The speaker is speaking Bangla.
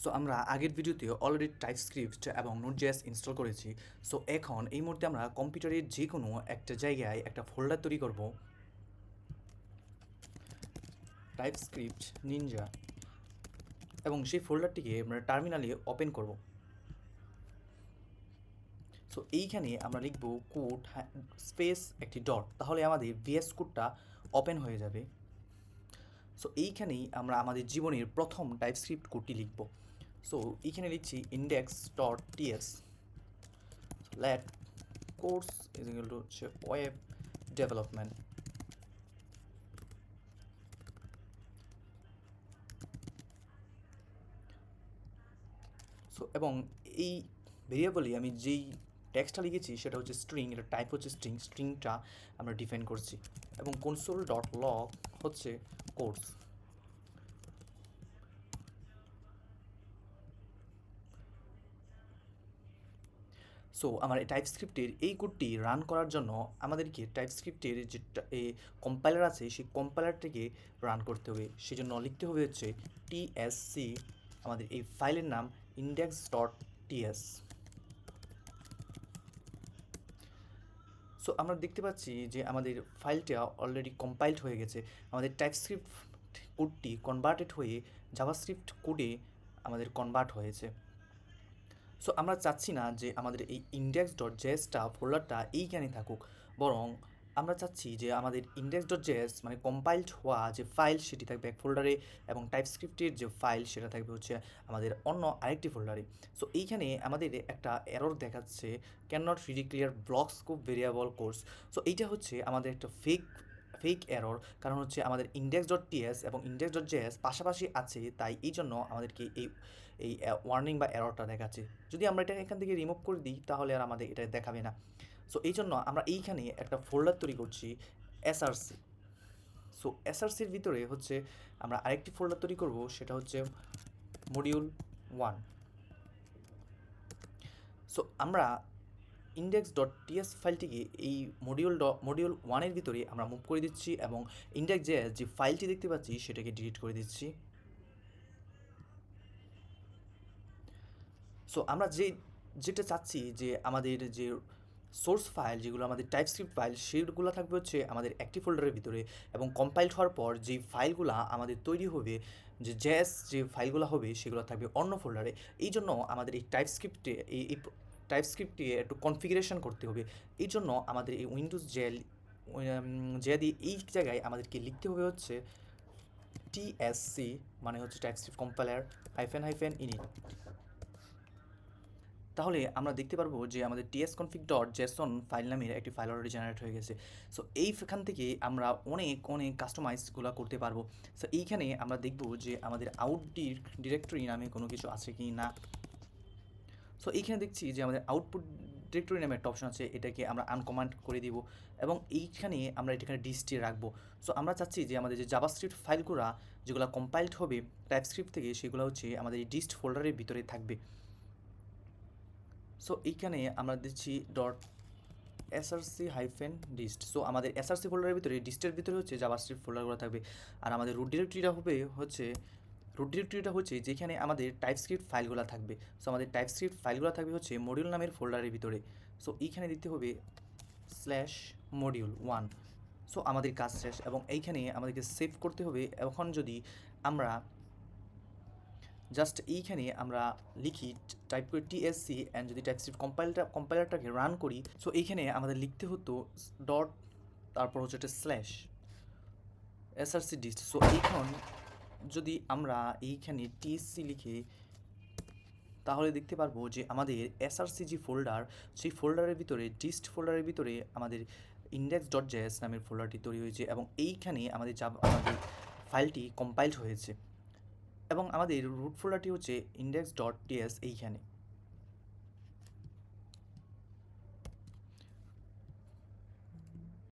সো আমরা আগের ভিডিওতে অলরেডি টাইপস্ক্রিপ্ট এবং নোট.js ইনস্টল করেছি। সো এখন এই মুহূর্তে আমরা কম্পিউটারের যে কোনো একটা জায়গায় একটা ফোল্ডার তৈরি করব, টাইপস্ক্রিপ্ট নিনজা, এবং সেই ফোল্ডারটিকে আমরা টার্মিনালে ওপেন করব। সো এইখানে আমরা লিখব কোড স্পেস একটি ডট, তাহলে আমাদের ভিএস কোডটা ওপেন হয়ে যাবে। সো এইখানেই আমরা আমাদের জীবনের প্রথম টাইপস্ক্রিপ্ট কোডটি লিখব। সো এইখানে লিখছি index.ts let course is equal to web development। So এবং এই ভেরিয়েবলে আমি যেই টেক্সটটা লিখেছি সেটা হচ্ছে স্ট্রিং, এটা টাইপ হচ্ছে স্ট্রিং, স্ট্রিংটা আমরা ডিফাইন করছি, এবং console.log হচ্ছে কোর্স। সো আমার টাইপস্ক্রিপ্টের এই কোডটি রান করার জন্য আমাদেরকে টাইপস্ক্রিপ্টের যে কম্পাইলার আছে সেই কম্পাইলারটিকে রান করতে হবে। সেজন্য লিখতে হবে হচ্ছে টিএসসি, আমাদের এই ফাইলের নাম index.ts। সো আমরা দেখতে পাচ্ছি যে আমাদের ফাইলটা অলরেডি কম্পাইলড হয়ে গেছে। আমাদের টাইপস্ক্রিপ্ট কোডটি কনভার্টেড হয়ে জাভাস্ক্রিপ্ট কোডে আমাদের কনভার্ট হয়েছে। সো আমরা চাচ্ছি না যে আমাদের এই index.jsটা ফোল্ডারটা এইখানে থাকুক, বরং আমরা চাচ্ছি যে আমাদের index.js মানে কম্পাইলড হওয়া যে ফাইল সেটি থাকবে এক ফোল্ডারে, এবং টাইপস্ক্রিপ্টের যে ফাইল সেটা থাকবে হচ্ছে আমাদের অন্য আরেকটি ফোল্ডারে। সো এইখানে আমাদের একটা এরর দেখাচ্ছে, can not redeclare block scope variable course. So এইটা হচ্ছে আমাদের একটা ফেক এরর, কারণ হচ্ছে আমাদের index.ts এবং index.js পাশাপাশি আছে, তাই এই জন্য আমাদেরকে এই এই ওয়ার্নিং বা এররটা দেখাচ্ছে। যদি আমরা এটা এখান থেকে রিমুভ করে দিই তাহলে আর আমাদের এটা দেখাবে না। সো এই জন্য আমরা এইখানে একটা ফোল্ডার তৈরি করছি এসআরসি। সো এসআরসির ভিতরে হচ্ছে আমরা আরেকটি ফোল্ডার তৈরি করব, সেটা হচ্ছে মডিউল 1। সো আমরা index.ts ফাইলটিকে এই মডিউল 1-এর ভিতরে আমরা মুভ করে দিচ্ছি, এবং index.js যে ফাইলটি দেখতে পাচ্ছি সেটাকে ডিলিট করে দিচ্ছি। সো আমরা যেটা চাচ্ছি যে আমাদের যে সোর্স ফাইল, যেগুলো আমাদের টাইপস্ক্রিপ্ট ফাইল, সেগুলো থাকবে হচ্ছে আমাদের একটি ফোল্ডারের ভিতরে, এবং কম্পাইলড হওয়ার পর যেই ফাইলগুলো আমাদের তৈরি হবে, যে জেএস যে ফাইলগুলো হবে সেগুলো থাকবে অন্য ফোল্ডারে। এই জন্য আমাদের এই টাইপস্ক্রিপ্টে একটু কনফিগারেশন করতে হবে। এই জন্য আমাদের এই উইন্ডোজ যে দিয়ে এই জায়গায় আমাদেরকে লিখতে হবে হচ্ছে টিএসসি, মানে হচ্ছে টাইপস্ক্রিপ্ট কম্পাইলার --init। তাহলে আমরা দেখতে পারবো যে আমাদের tsconfig.json ফাইল নামের একটি ফাইল অলরেডি জেনারেট হয়ে গেছে। সো এইখান থেকে আমরা অনেক কাস্টমাইজগুলো করতে পারবো। সো এইখানে আমরা দেখব যে আমাদের আউট ডিরেক্টরি নামে কোনো কিছু আছে কি না। সো এইখানে দেখছি যে আমাদের আউটপুট ডিরেক্টরি নামে একটা অপশন আছে, এটাকে আমরা আনকমান্ড করে দিব, এবং এইখানে আমরা এটাখানে ডিস্টে রাখবো। সো আমরা চাচ্ছি যে আমাদের যে জাভাস্ক্রিপ্ট ফাইলগুলো যেগুলো কম্পাইলড হবে টাইপস্ক্রিপ্ট থেকে, সেগুলো হচ্ছে আমাদের এই ডিস্ট ফোল্ডারের ভিতরে থাকবে। সো এইখানে আমরা দিচ্ছি .src-dist। সো আমাদের এসআরসি ফোল্ডারের ভিতরে ডিস্টের ভিতরে হচ্ছে জাভাস্ক্রিপ্ট ফোল্ডারগুলো থাকবে, আর আমাদের রুট ডিরেক্টরিটা হচ্ছে যেখানে আমাদের টাইপস্ক্রিপ্ট ফাইলগুলো থাকবে। সো আমাদের টাইপস্ক্রিপ্ট ফাইলগুলো থাকবে হচ্ছে মডিউল নামের ফোল্ডারের ভিতরে। সো এইখানে দিতে হবে /module1। সো আমাদের কাজ শেষ, এবং এইখানে আমাদেরকে সেভ করতে হবে। এখন যদি আমরা জাস্ট এইখানে আমরা লিখি, টাইপ করি টিএসসি, অ্যান্ড যদি টাইপস্ক্রিপ্ট কম্পাইলারটাকে রান করি, সো এইখানে আমাদের লিখতে হতো ডট, তারপর হচ্ছে একটা /src-dist। সো এইখন যদি আমরা এইখানে টিএসসি লিখে, তাহলে দেখতে পারবো যে আমাদের এসআরসি যে ফোল্ডার, সেই ফোল্ডারের ভিতরে ডিস্ট ফোল্ডারের ভিতরে আমাদের index.js নামের ফোল্ডারটি তৈরি হয়েছে, এবং এইখানে আমাদের ফাইলটি কম্পাইলড হয়েছে, এবং আমাদের রুট ফোল্ডারটি হচ্ছে index.ts এইখানে।